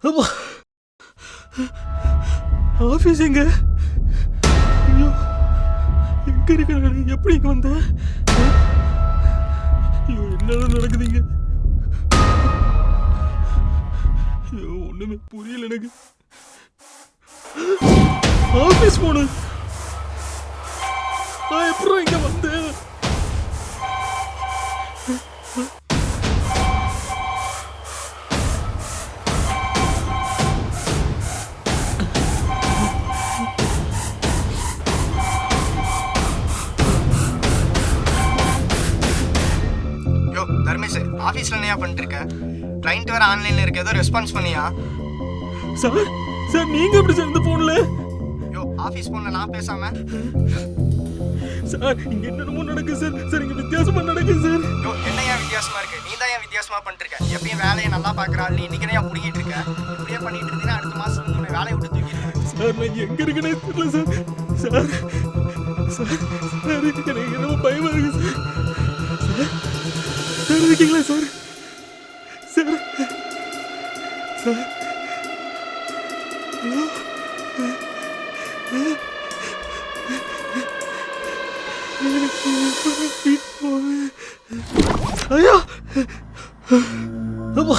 அப்பா, ஆபீஸ் எங்க? ஐயோ, எங்க இருக்க நானு? எப்படி இங்க வந்த? ஐயோ, என்னதான் நடக்குதுங்க? ஐயோ, ஒண்ணுமே புரியல எனக்கு. ஆபீஸ் போனு நான் எப்படி இங்க வந்தேன்? யோ தர்மேஷ், ஆஃபீஸில் என்னையா பண்ணிட்டு இருக்க? கிளைண்ட் வேறு ஆன்லைனில் இருக்க, ஏதோ ரெஸ்பான்ஸ் பண்ணியா? சார் சார், நீங்க எப்படி சார் இந்த போன்ல? யோ, ஆஃபீஸ் ஃபோனில் நான் பேசாம? சார், இங்க என்னென்னமோ நடக்குது சார். சார், இங்க வித்தியாசமா நடக்குது சார். யோ, என்னையா வித்தியாசமா இருக்கு? நீ தான் ஏன் வித்தியாசமா பண்ணிட்டு இருக்க? எப்பயும் வேலையை நல்லா பார்க்குறாள், நீ இன்னைக்கு என்னையா பிடிக்கிட்டு இருக்க? இப்படியே பண்ணிட்டு இருந்தீங்கன்னா அடுத்த மாதம் வந்து உன்னை வேலையை விட்டு தூக்கிடுவேன். சார், நான் எங்க இருக்கேனே தெரியல சார். சார் சார் சார், எனக்கு என்னமோ பயமா இருக்கு சார். சார் சார், இருக்கீங்களா சார்? சார் சார், ஐயா, அப்பா.